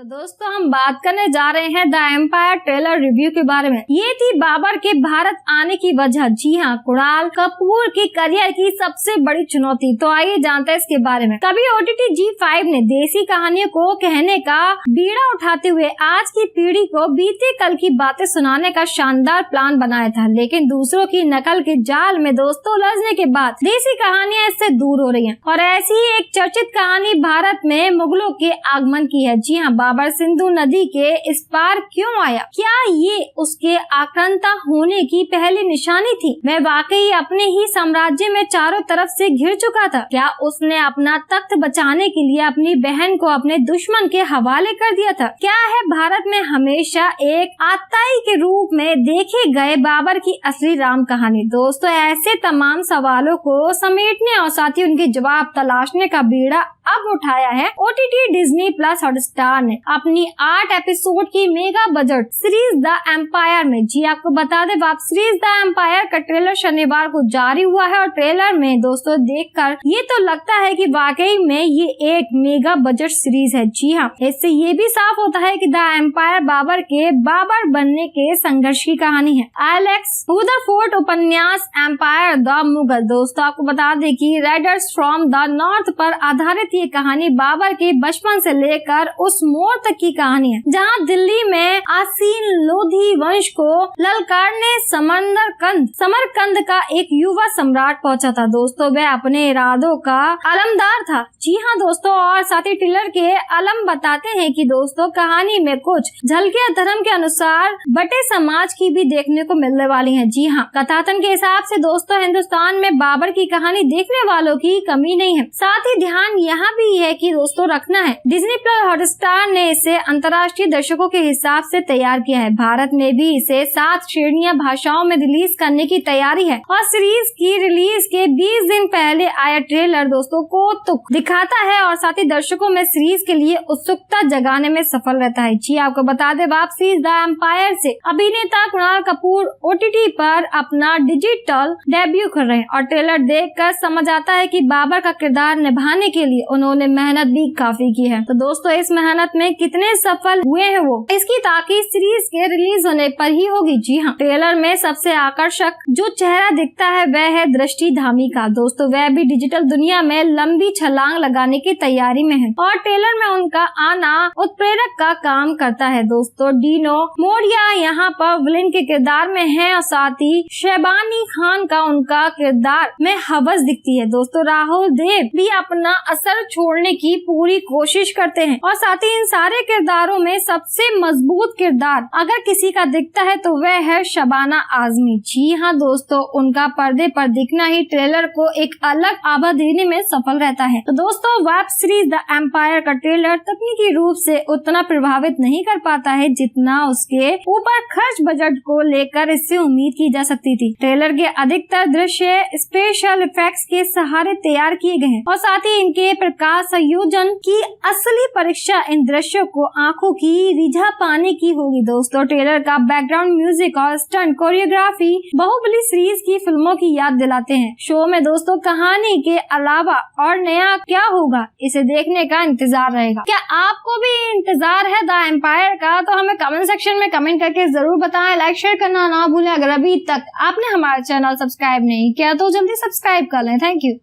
तो दोस्तों हम बात करने जा रहे हैं द एम्पायर ट्रेलर रिव्यू के बारे में। ये थी बाबर के भारत आने की वजह। जी हाँ, कुणाल कपूर के करियर की सबसे बड़ी चुनौती। तो आइए जानते हैं इसके बारे में। तभी OTT ZEE5 ने देसी कहानियों को कहने का बीड़ा उठाते हुए आज की पीढ़ी को बीते कल की बातें सुनाने का शानदार प्लान बनाया था, लेकिन दूसरों की नकल के जाल में दोस्तों उलझने के बाद देसी कहानियां इससे दूर हो रही हैं। और ऐसी ही एक चर्चित कहानी भारत में मुगलों के आगमन की है। जी हाँ, बाबर सिंधु नदी के इस पार क्यों आया? क्या ये उसके आक्रांता होने की पहली निशानी थी? वह वाकई अपने ही साम्राज्य में चारों तरफ से घिर चुका था? क्या उसने अपना तख्त बचाने के लिए अपनी बहन को अपने दुश्मन के हवाले कर दिया था? क्या है भारत में हमेशा एक आताई के रूप में देखे गए बाबर की असली राम कहानी? दोस्तों ऐसे तमाम सवालों को समेटने और साथ ही उनके जवाब तलाशने का बीड़ा अब उठाया है OTT Disney+ हॉटस्टार ने अपनी 8 एपिसोड की mega budget series The Empire में। जी आपको बता दें, वेब सीरीज द एम्पायर का ट्रेलर शनिवार को जारी हुआ है और ट्रेलर में दोस्तों देखकर ये तो लगता है कि वाकई में ये एक मेगा बजट सीरीज है। जी हाँ, इससे ये भी साफ होता है कि द एम्पायर बाबर के बाबर बनने के संघर्ष की कहानी है। एलेक्स रुदरफोर्ड उपन्यास एम्पायर द मुगल। दोस्तों आपको बता दें कि राइडर्स फ्रॉम द नॉर्थ पर आधारित ये कहानी बाबर के बचपन से लेकर उस मोड़ तक की कहानी है जहां दिल्ली में आसीन लोधी वंश को ललकारने समरकंद का एक युवा सम्राट पहुंचा था। दोस्तों वह अपने इरादों का अलमदार था। जी हाँ दोस्तों, और साथ ही ट्रेलर के अलम बताते हैं कि दोस्तों कहानी में कुछ झलकियां धर्म के अनुसार बटे समाज की भी देखने को मिलने वाली हैं। जी हाँ, कथातन के हिसाब से दोस्तों हिंदुस्तान में बाबर की कहानी देखने वालों की कमी नहीं है। साथ ही ध्यान यहाँ भी है कि दोस्तों रखना है Disney+ हॉटस्टार ने इसे अंतर्राष्ट्रीय दर्शकों के हिसाब से तैयार किया है। भारत में भी इसे 7 श्रेणीय भाषाओं में रिलीज करने की तैयारी है और सीरीज की रिलीज के 20 दिन पहले आया ट्रेलर दोस्तों को तुक दिखाता है और साथ ही दर्शकों में सीरीज के लिए उत्सुकता जगाने में सफल रहता है। जी आपको बता दें, वापसी द एम्पायर से अभिनेता कुणाल कपूर OTT पर अपना डिजिटल डेब्यू कर रहे हैं और ट्रेलर देखकर समझ आता है कि बाबर का किरदार निभाने के लिए उन्होंने मेहनत भी काफी की है। तो दोस्तों इस मेहनत में कितने सफल हुए हैं वो इसकी ताकीद सीरीज के रिलीज होने पर ही होगी। जी हाँ, ट्रेलर में सबसे आकर्षक जो चेहरा दिखता है वह है दृष्टि धामी का। दोस्तों वह भी डिजिटल दुनिया में लंबी छलांग लगाने की तैयारी में है और ट्रेलर में उनका आना उत्प्रेरक का काम करता है। दोस्तों डीनो मोरिया यहाँ पर विलेन के किरदार में है और साथ ही शहबानी खान का उनका किरदार में हवस दिखती है। दोस्तों राहुल देव भी अपना असर छोड़ने की पूरी कोशिश करते हैं और साथ ही इन सारे किरदारों में सबसे मजबूत किरदार अगर किसी का दिखता है तो वह है शबाना आजमी। जी हाँ दोस्तों, उनका पर्दे पर दिखना ही ट्रेलर को एक अलग आभा देने में सफल रहता है। तो दोस्तों वेब सीरीज द एम्पायर का ट्रेलर तकनीकी रूप से उतना प्रभावित नहीं कर पाता है जितना उसके ऊपर खर्च बजट को लेकर इससे उम्मीद की जा सकती थी। ट्रेलर के अधिकतर दृश्य स्पेशल इफेक्ट्स के सहारे तैयार किए गए हैं और साथ ही इनके प्रकाश संयोजन की असली परीक्षा इन दृश्यों को आंखों की रिझा पाने की होगी। दोस्तों ट्रेलर का बैकग्राउंड म्यूजिक और स्टंट कोरियोग्राफी बाहुबली सीरीज की फिल्मों की याद दिलाते हैं। शो में दोस्तों कहानी के अलावा और नया क्या होगा इसे देखने का इंतजार रहेगा। क्या आपको भी इंतजार है द एम्पायर का? तो हमें कमेंट सेक्शन में कमेंट करके जरूर बताएं। लाइक शेयर करना ना भूलें। अगर अभी तक आपने हमारा चैनल सब्सक्राइब नहीं किया तो जल्दी सब्सक्राइब कर लें। Thank you.